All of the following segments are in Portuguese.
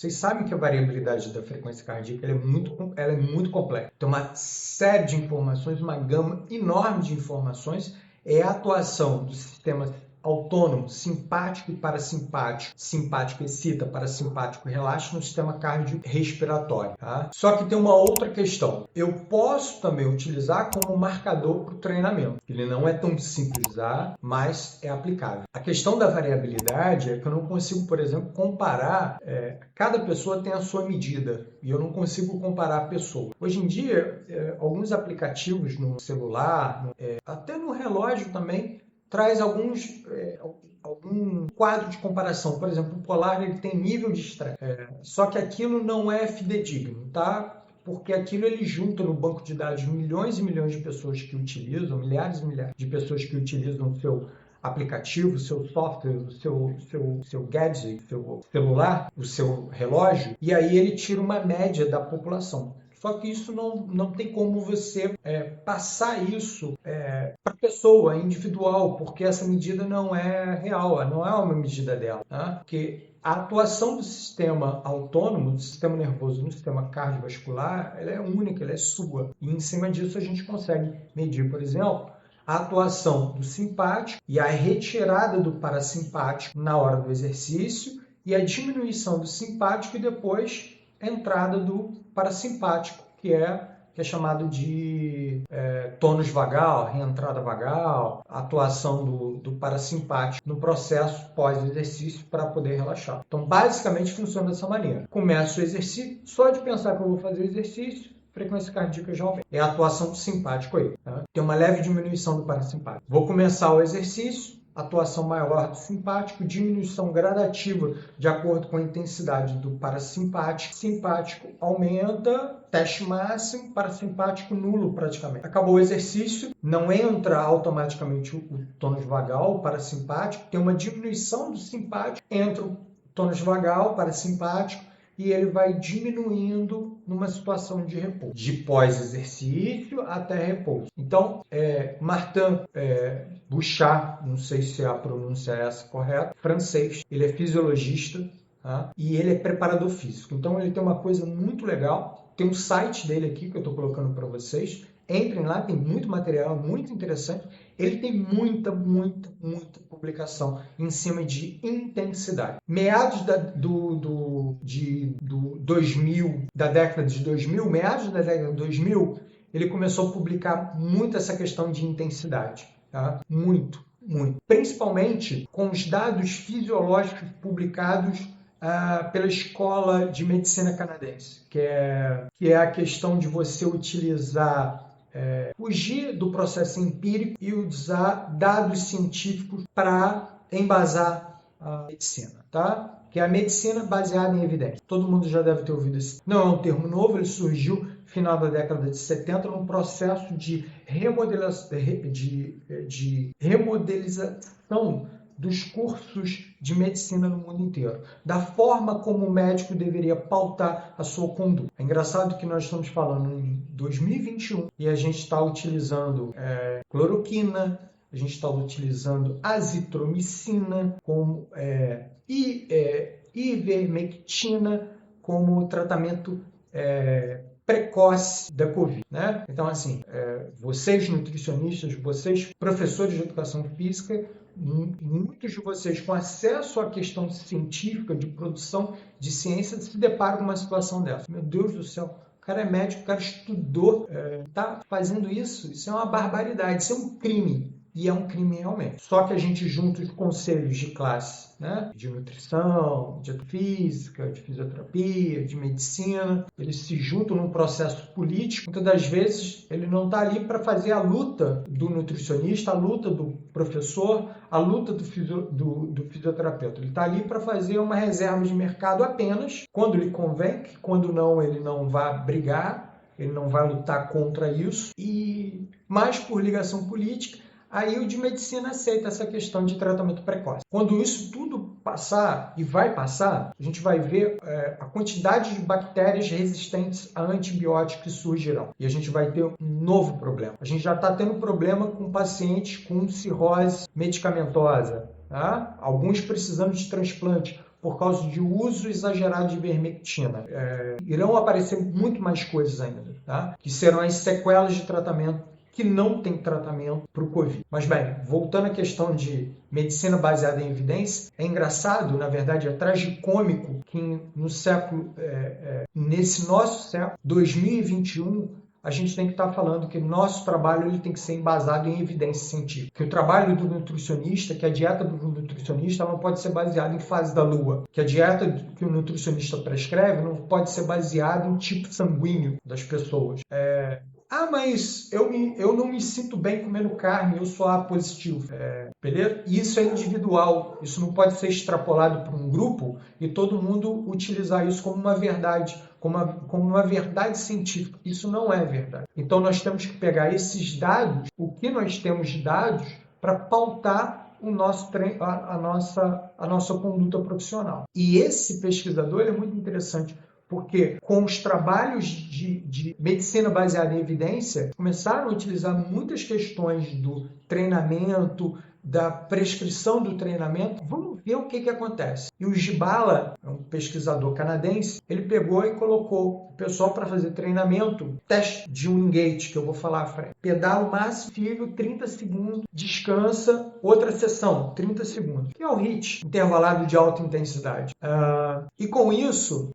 Vocês sabem que a variabilidade da frequência cardíaca ela é muito complexa. Tem uma série de informações, uma gama enorme de informações. É a atuação do sistema autônomo, simpático e parasimpático. Simpático excita, parasimpático relaxa no sistema cardiorrespiratório. Tá? Só que tem uma outra questão. Eu posso também utilizar como marcador para o treinamento. Ele não é tão simples de usar, mas é aplicável. A questão da variabilidade é que eu não consigo, por exemplo, comparar. Cada pessoa tem a sua medida e eu não consigo comparar a pessoa. Hoje em dia, alguns aplicativos no celular, até no relógio também, traz algum quadro de comparação. Por exemplo, o Polar ele tem nível de estresse. Só que aquilo não é fidedigno, tá? Porque aquilo ele junta no banco de dados milhões e milhões de pessoas que utilizam, milhares e milhares de pessoas que utilizam o seu aplicativo, o seu software, o seu gadget, o seu celular, o seu relógio, e aí ele tira uma média da população. Só que isso não tem como você passar isso para a pessoa individual, porque essa medida não é real, não é uma medida dela. Tá? Porque a atuação do sistema autônomo, do sistema nervoso no sistema cardiovascular, ela é única, ela é sua. E em cima disso a gente consegue medir, por exemplo, a atuação do simpático e a retirada do parasimpático na hora do exercício e a diminuição do simpático e depois a entrada do parasimpático, que é chamado de tônus vagal, reentrada vagal, atuação do parasimpático no processo pós-exercício para poder relaxar. Então, basicamente, funciona dessa maneira. Começo o exercício, só de pensar que eu vou fazer o exercício, frequência cardíaca já aumenta. É a atuação do simpático aí. Tá? Tem uma leve diminuição do parasimpático. Vou começar o exercício, atuação maior do simpático, diminuição gradativa de acordo com a intensidade do parasimpático. Simpático aumenta, teste máximo, parasimpático nulo praticamente. Acabou o exercício, não entra automaticamente o tônus vagal, o parasimpático, tem uma diminuição do simpático, entra o tônus vagal, parasimpático, e ele vai diminuindo numa situação de repouso, de pós-exercício até repouso. Então, Martin Bouchard, não sei se a pronúncia é essa correta, francês, ele é fisiologista, tá? E ele é preparador físico. Então, ele tem uma coisa muito legal, tem um site dele aqui que eu estou colocando para vocês, entrem lá, tem muito material, muito interessante. Ele tem muita publicação em cima de intensidade. Meados da década de 2000, meados da década de 2000, ele começou a publicar muito essa questão de intensidade. Tá? Muito. Principalmente com os dados fisiológicos publicados pela Escola de Medicina Canadense, que é a questão de você utilizar fugir do processo empírico e usar dados científicos para embasar a medicina, tá? Que é a medicina baseada em evidência. Todo mundo já deve ter ouvido isso. Não é um termo novo, ele surgiu no final da década de 70 num processo de remodelização dos cursos de medicina no mundo inteiro, da forma como o médico deveria pautar a sua conduta. É engraçado que nós estamos falando em 2021 e a gente está utilizando cloroquina, a gente está utilizando azitromicina, como ivermectina como tratamento precoce da Covid, né? Então, assim, vocês nutricionistas, vocês professores de educação física, muitos de vocês com acesso à questão científica, de produção de ciência, se deparam com uma situação dessa. Meu Deus do céu, o cara é médico, o cara estudou, tá fazendo isso é uma barbaridade, isso é um crime. E é um crime realmente. Só que a gente junta os conselhos de classe, né? De nutrição, de física, de fisioterapia, de medicina, eles se juntam num processo político. Muitas das vezes ele não está ali para fazer a luta do nutricionista, a luta do professor, a luta do fisioterapeuta. Ele está ali para fazer uma reserva de mercado apenas, quando lhe convém, quando não, ele não vai brigar, ele não vai lutar contra isso. E mais por ligação política, aí o de medicina aceita essa questão de tratamento precoce. Quando isso tudo passar, e vai passar, a gente vai ver a quantidade de bactérias resistentes a antibióticos que surgirão. E a gente vai ter um novo problema. A gente já está tendo problema com pacientes com cirrose medicamentosa, tá? Alguns precisando de transplante, por causa de uso exagerado de ivermectina. Irão aparecer muito mais coisas ainda, tá? Que serão as sequelas de tratamento que não tem tratamento para o Covid. Mas bem, voltando à questão de medicina baseada em evidência, é engraçado, na verdade é tragicômico que nesse nosso século, 2021, a gente tem que estar falando que o nosso trabalho ele tem que ser embasado em evidência científica. Que o trabalho do nutricionista, que a dieta do nutricionista não pode ser baseada em fase da lua. Que a dieta que o nutricionista prescreve não pode ser baseada em tipo sanguíneo das pessoas. Mas eu não me sinto bem comendo carne, eu sou A positivo. Beleza? Isso é individual, isso não pode ser extrapolado para um grupo e todo mundo utilizar isso como uma verdade, como uma verdade científica. Isso não é verdade. Então nós temos que pegar esses dados, o que nós temos de dados, para pautar o nosso a nossa conduta profissional. E esse pesquisador é muito interessante, porque com os trabalhos de medicina baseada em evidência, começaram a utilizar muitas questões do treinamento, da prescrição do treinamento. Vamos ver o que acontece. E o Gibala, um pesquisador canadense, ele pegou e colocou o pessoal para fazer treinamento, teste de Wingate, que eu vou falar à frente. Pedala o máximo possível, 30 segundos, descansa, outra sessão, 30 segundos. Que é o HIIT, intervalado de alta intensidade. E com isso,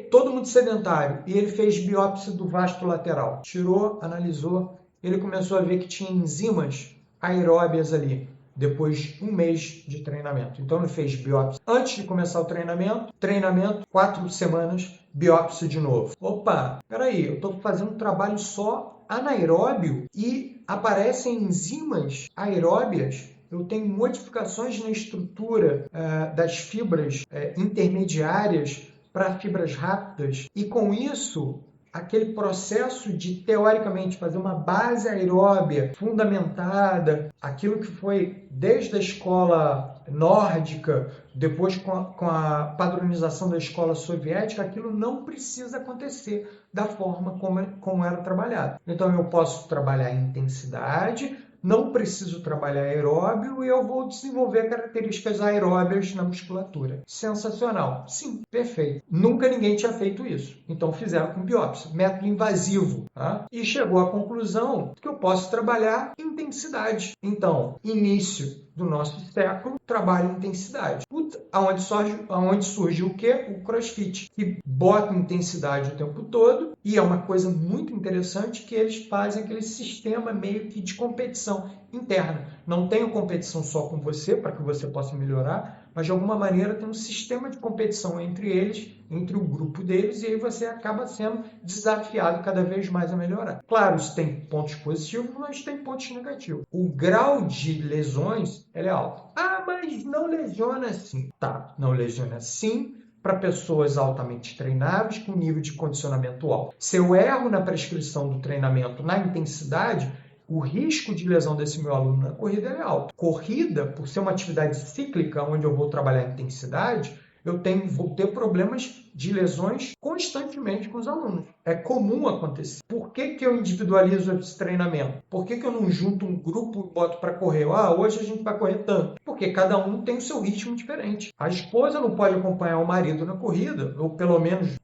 todo mundo sedentário, e ele fez biópsia do vasto lateral. Tirou, analisou, ele começou a ver que tinha enzimas aeróbias ali, depois de um mês de treinamento. Então ele fez biópsia antes de começar o treinamento, 4 semanas, biópsia de novo. Opa, peraí, eu estou fazendo um trabalho só anaeróbio e aparecem enzimas aeróbias. Eu tenho modificações na estrutura das fibras intermediárias para fibras rápidas e com isso aquele processo de, teoricamente, fazer uma base aeróbia fundamentada, aquilo que foi desde a escola nórdica, depois com a padronização da escola soviética, aquilo não precisa acontecer da forma como era trabalhado. Então, eu posso trabalhar em intensidade, não preciso trabalhar aeróbio e eu vou desenvolver características aeróbias na musculatura. Sensacional. Sim, perfeito. Nunca ninguém tinha feito isso. Então fizeram com biópsia. Método invasivo. Tá? E chegou à conclusão que eu posso trabalhar intensidade. Então, início do nosso século, trabalho em intensidade. Aonde surge o quê? O CrossFit, que bota intensidade o tempo todo e é uma coisa muito interessante que eles fazem aquele sistema meio que de competição interna. Não tem competição só com você, para que você possa melhorar, mas de alguma maneira tem um sistema de competição entre eles, entre o grupo deles, e aí você acaba sendo desafiado cada vez mais a melhorar. Claro, isso tem pontos positivos, mas tem pontos negativos. O grau de lesões é alto. Mas não lesiona assim. Tá, não lesiona sim para pessoas altamente treináveis com nível de condicionamento alto. Se eu erro na prescrição do treinamento na intensidade, o risco de lesão desse meu aluno na corrida é alto. Corrida, por ser uma atividade cíclica, onde eu vou trabalhar intensidade, vou ter problemas de lesões constantemente com os alunos. É comum acontecer. Por que eu individualizo esse treinamento? Por que eu não junto um grupo e boto para correr? Hoje a gente vai correr tanto. Porque cada um tem o seu ritmo diferente. A esposa não pode acompanhar o marido na corrida, ou pelo menos,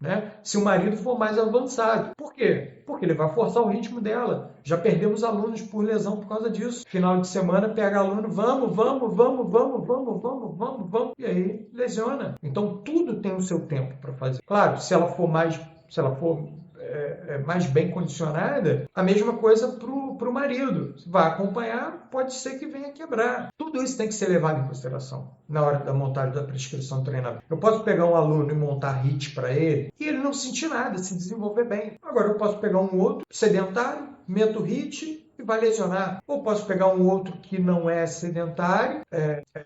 se o marido for mais avançado. Por quê? Porque ele vai forçar o ritmo dela. Já perdemos alunos por lesão por causa disso. Final de semana pega aluno, vamos, e aí lesiona. Então tudo tem o seu tempo para fazer. Claro, se ela for mais bem condicionada, a mesma coisa para o marido. Vai acompanhar, pode ser que venha quebrar. Tudo isso tem que ser levado em consideração na hora da montagem da prescrição do treinamento. Eu posso pegar um aluno e montar HIIT para ele e ele não sentir nada, se desenvolver bem. Agora eu posso pegar um outro sedentário, meto HIIT e vai lesionar. Ou posso pegar um outro que não é sedentário,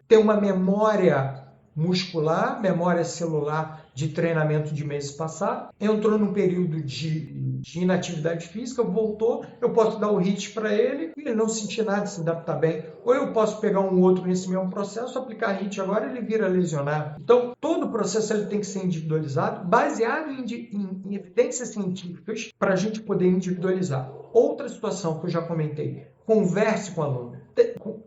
tem uma memória muscular, memória celular de treinamento de meses passados, entrou num período de inatividade física, voltou, eu posso dar o HIIT para ele e ele não sentir nada, se adaptar bem. Ou eu posso pegar um outro nesse mesmo processo, aplicar HIIT agora ele vira lesionar. Então, todo o processo ele tem que ser individualizado, baseado em evidências científicas para a gente poder individualizar. Outra situação que eu já comentei, Converse com o aluno.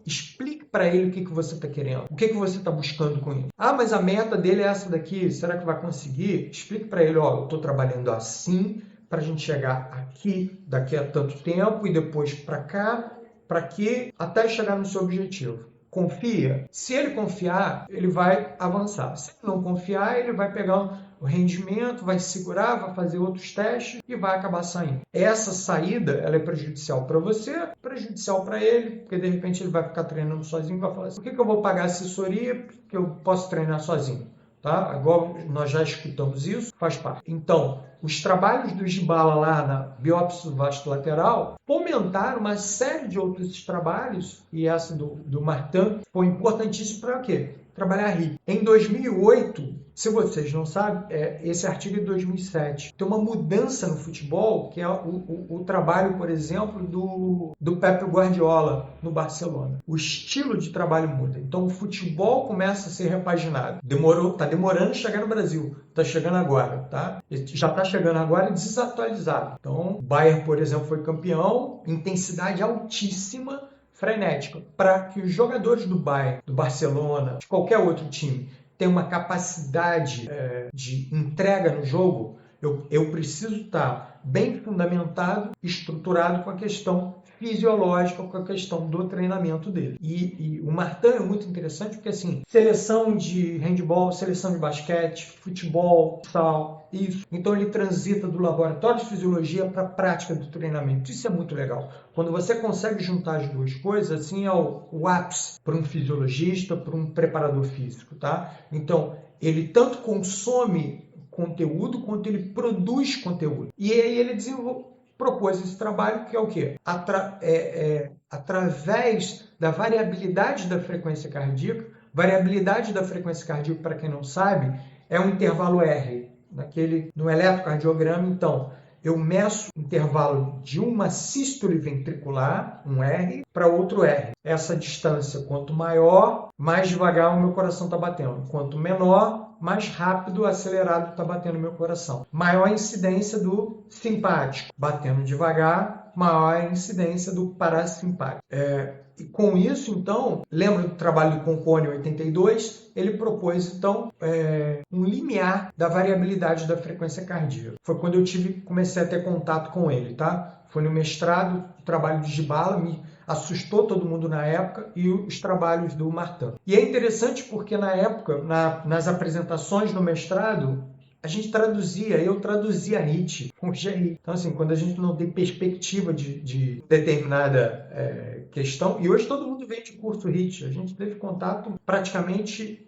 Explique para ele o que você está querendo, o que você está buscando com isso. Ah, mas a meta dele é essa daqui, será que vai conseguir? Explique para ele, ó, eu estou trabalhando assim para a gente chegar aqui daqui a tanto tempo e depois para cá, para aqui, até chegar no seu objetivo. Confia? Se ele confiar, ele vai avançar. Se ele não confiar, ele vai pegar o rendimento, vai segurar, vai fazer outros testes e vai acabar saindo. Essa saída, ela é prejudicial para você, prejudicial para ele, porque de repente ele vai ficar treinando sozinho e vai falar assim, por que eu vou pagar assessoria que eu posso treinar sozinho? Tá? Agora nós já escutamos isso, faz parte. Então, os trabalhos do Dybala lá na biópsia do vasto lateral fomentaram uma série de outros trabalhos, e essa do Martin foi importantíssimo para o quê? Trabalhar RIC. Em 2008, se vocês não sabem, esse artigo é de 2007. Tem uma mudança no futebol, que é o trabalho, por exemplo, do Pep Guardiola no Barcelona. O estilo de trabalho muda. Então, o futebol começa a ser repaginado. Está demorando chegar no Brasil. Está chegando agora, tá? Já está chegando agora desatualizado. Então, o Bayern, por exemplo, foi campeão, intensidade altíssima, frenética, para que os jogadores do Bayern, do Barcelona, de qualquer outro time, tenham uma capacidade de entrega no jogo, eu preciso estar bem fundamentado, estruturado com a questão fisiológica, com a questão do treinamento dele. E o Martin é muito interessante porque, assim, seleção de handball, seleção de basquete, futebol, tal, isso. Então ele transita do laboratório de fisiologia para a prática do treinamento. Isso é muito legal. Quando você consegue juntar as duas coisas, assim é o ápice para um fisiologista, para um preparador físico, tá? Então, ele tanto consome conteúdo quanto ele produz conteúdo. E aí ele propôs esse trabalho que é o quê? Através da variabilidade da frequência cardíaca, para quem não sabe, é um intervalo R. No eletrocardiograma, então, eu meço o intervalo de uma sístole ventricular, um R, para outro R. Essa distância, quanto maior, mais devagar o meu coração está batendo. Quanto menor, mais rápido, acelerado está batendo o meu coração. Maior a incidência do simpático. Batendo devagar, maior a incidência do parasimpático. E com isso, então, lembra do trabalho do Concone 82? Ele propôs, então, um limiar da variabilidade da frequência cardíaca. Foi quando eu comecei a ter contato com ele, tá? Foi no mestrado, o trabalho de Dybala, me assustou todo mundo na época, e os trabalhos do Martin. E é interessante porque, na época, nas apresentações no mestrado, eu traduzia Nietzsche com GRI. Então, assim, quando a gente não tem perspectiva de determinada questão, e hoje todo mundo vem de curso HIIT, a gente teve contato praticamente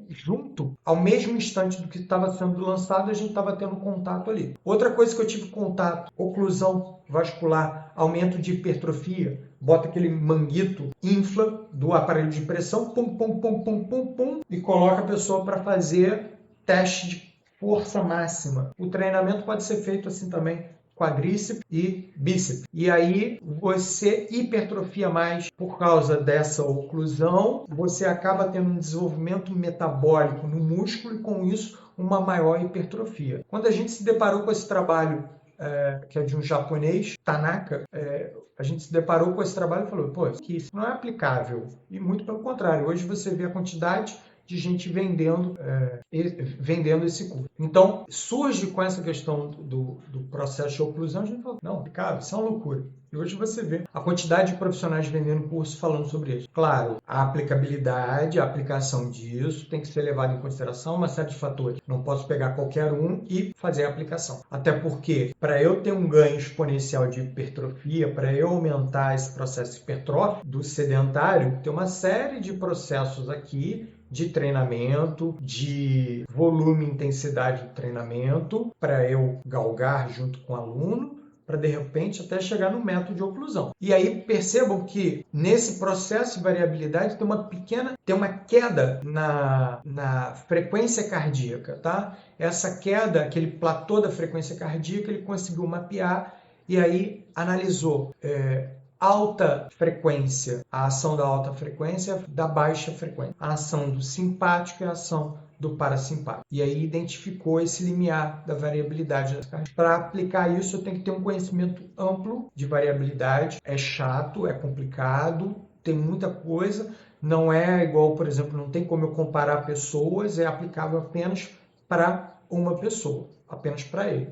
junto, ao mesmo instante do que estava sendo lançado, a gente estava tendo contato ali. Outra coisa que eu tive contato, oclusão vascular, aumento de hipertrofia, bota aquele manguito, infla do aparelho de pressão, pum, pum, pum, pum, pum, pum, e coloca a pessoa para fazer teste de força máxima. O treinamento pode ser feito assim também, quadríceps e bíceps. E aí você hipertrofia mais por causa dessa oclusão, você acaba tendo um desenvolvimento metabólico no músculo e com isso uma maior hipertrofia. Quando a gente se deparou com esse trabalho, que é de um japonês, Tanaka, a gente se deparou com esse trabalho e falou, pô, que isso não é aplicável. E muito pelo contrário, hoje você vê a quantidade de gente vendendo esse curso. Então, surge com essa questão do processo de oclusão, a gente fala, não, cara, isso é uma loucura. E hoje você vê a quantidade de profissionais vendendo curso falando sobre isso. Claro, a aplicabilidade, a aplicação disso tem que ser levada em consideração uma série de fatores. Não posso pegar qualquer um e fazer a aplicação. Até porque, para eu ter um ganho exponencial de hipertrofia, para eu aumentar esse processo hipertrófico do sedentário, tem uma série de processos aqui de treinamento, de volume e intensidade do treinamento, para eu galgar junto com o aluno, para de repente até chegar no método de oclusão. E aí percebam que nesse processo de variabilidade tem uma queda na frequência cardíaca, tá? Essa queda, aquele platô da frequência cardíaca, ele conseguiu mapear e aí analisou alta frequência, a ação da alta frequência, da baixa frequência, a ação do simpático e a ação do parasimpático. E aí identificou esse limiar da variabilidade. Para aplicar isso, eu tenho que ter um conhecimento amplo de variabilidade. É chato, é complicado, tem muita coisa. Não é igual, por exemplo, não tem como eu comparar pessoas, é aplicável apenas para uma pessoa, apenas para ele.